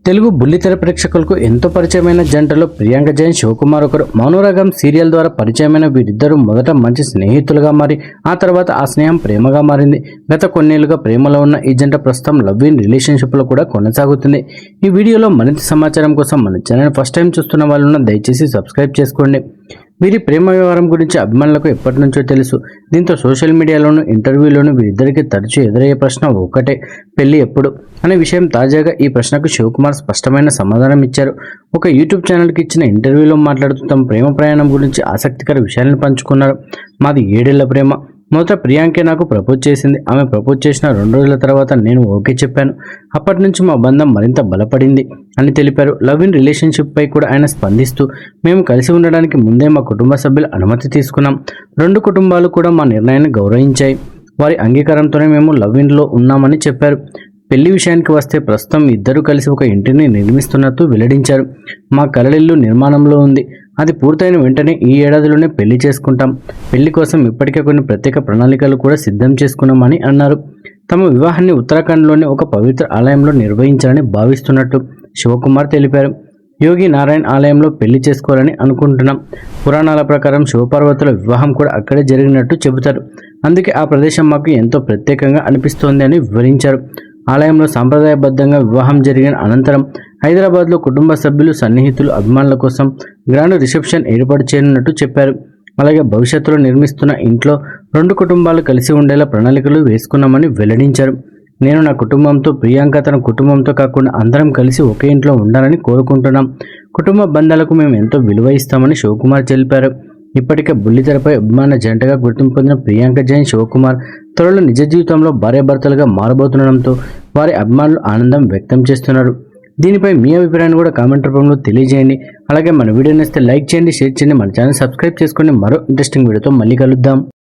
తెలుగు బుల్లితెర ప్రేక్షకులకు ఎంతో పరిచయమైన జంటలో ప్రియాంక జైన్ శివకుమార్ ఒకరు. మౌనరాగం సీరియల్ ద్వారా పరిచయమైన వీరిద్దరూ మొదట మంచి స్నేహితులుగా మారి ఆ తర్వాత ఆ స్నేహం ప్రేమగా మారింది. గత కొన్నేళ్లుగా ప్రేమలో ఉన్న ఈ జంట ప్రస్తుతం లవ్ ఇన్ రిలేషన్షిప్లో కూడా కొనసాగుతుంది. ఈ వీడియోలో మరింత సమాచారం కోసం మన ఛానల్ ఫస్ట్ టైం చూస్తున్న వాళ్ళున్న దయచేసి సబ్స్క్రైబ్ చేసుకోండి. వీరి ప్రేమ వ్యవహారం గురించి అభిమానులకు ఎప్పటి నుంచో తెలుసు. దీంతో సోషల్ మీడియాలోను ఇంటర్వ్యూలోను వీరిద్దరికి తరచూ ఎదురయ్యే ప్రశ్న ఒకటే, పెళ్లి ఎప్పుడు అనే విషయం. తాజాగా ఈ ప్రశ్నకు శివకుమార్ స్పష్టమైన సమాధానం ఇచ్చారు. ఒక యూట్యూబ్ ఛానల్కి ఇచ్చిన ఇంటర్వ్యూలో మాట్లాడుతూ తమ ప్రేమ ప్రయాణం గురించి ఆసక్తికర విషయాలను పంచుకున్నారు. మాది 7 ఏళ్ల ప్రేమ. మొదట ప్రియాంకే నాకు ప్రపోజ్ చేసింది. ఆమె ప్రపోజ్ చేసిన 2 రోజుల తర్వాత నేను ఓకే చెప్పాను. అప్పటి నుంచి మా బంధం మరింత బలపడింది అని తెలిపారు. లవ్ ఇన్ రిలేషన్షిప్ పై కూడా ఆయన స్పందిస్తూ, మేము కలిసి ఉండడానికి ముందే మా కుటుంబ సభ్యుల అనుమతి తీసుకున్నాం. 2 కుటుంబాలు కూడా మా నిర్ణయాన్ని గౌరవించాయి. వారి అంగీకారంతోనే మేము లవ్ ఇన్లో ఉన్నామని చెప్పారు. పెళ్లి విషయానికి వస్తే ప్రస్తుతం ఇద్దరు కలిసి ఒక ఇంటిని నిర్మిస్తున్నట్టు వెల్లడించారు. మా కలలిల్లు నిర్మాణంలో ఉంది. అది పూర్తయిన వెంటనే ఈ ఏడాదిలోనే పెళ్లి చేసుకుంటాం. పెళ్లి కోసం ఇప్పటికే కొన్ని ప్రత్యేక ప్రణాళికలు కూడా సిద్ధం చేసుకున్నామని అన్నారు. తమ వివాహాన్ని ఉత్తరాఖండ్లోని ఒక పవిత్ర ఆలయంలో నిర్వహించాలని భావిస్తున్నట్టు శివకుమార్ తెలిపారు. యోగి నారాయణ్ ఆలయంలో పెళ్లి చేసుకోవాలని అనుకుంటున్నాం. పురాణాల ప్రకారం శివపార్వతుల వివాహం కూడా అక్కడే జరిగినట్టు చెబుతారు. అందుకే ఆ ప్రదేశం మాకు ఎంతో ప్రత్యేకంగా అనిపిస్తోంది అని వివరించారు. ఆలయంలో సాంప్రదాయబద్ధంగా వివాహం జరిగిన అనంతరం హైదరాబాద్లో కుటుంబ సభ్యులు, సన్నిహితులు, అభిమానుల కోసం గ్రాండ్ రిసెప్షన్ ఏర్పాటు చేయనున్నట్టు చెప్పారు. అలాగే భవిష్యత్తులో నిర్మిస్తున్న ఇంట్లో 2 కుటుంబాలు కలిసి ఉండేలా ప్రణాళికలు వేసుకున్నామని వెల్లడించారు. నేను నా కుటుంబంతో, ప్రియాంక తన కుటుంబంతో కాకుండా అందరం కలిసి ఒకే ఇంట్లో ఉండాలని కోరుకుంటున్నాం. కుటుంబ బంధాలకు మేము ఎంతో విలువ ఇస్తామని శివకుమార్ తెలిపారు. ఇప్పటికే బుల్లితెరపై అభిమాన జంటగా గుర్తింపు పొందిన ప్రియాంక జైన్ శివకుమార్ త్వరలో నిజ జీవితంలో భార్యాభర్తలుగా మారబోతుండడంతో వారి అభిమానులు ఆనందం వ్యక్తం చేస్తున్నారు. దీనిపై మీ అభిప్రాయాన్ని కూడా కామెంట్ రూపంలో తెలియజేయండి. అలాగే మన వీడియో నచ్చితే లైక్ చేయండి, షేర్ చేయండి, మన ఛానల్ సబ్స్క్రైబ్ చేసుకొని మరో ఇంట్రెస్టింగ్ వీడియోతో మళ్ళీ కలుద్దాం.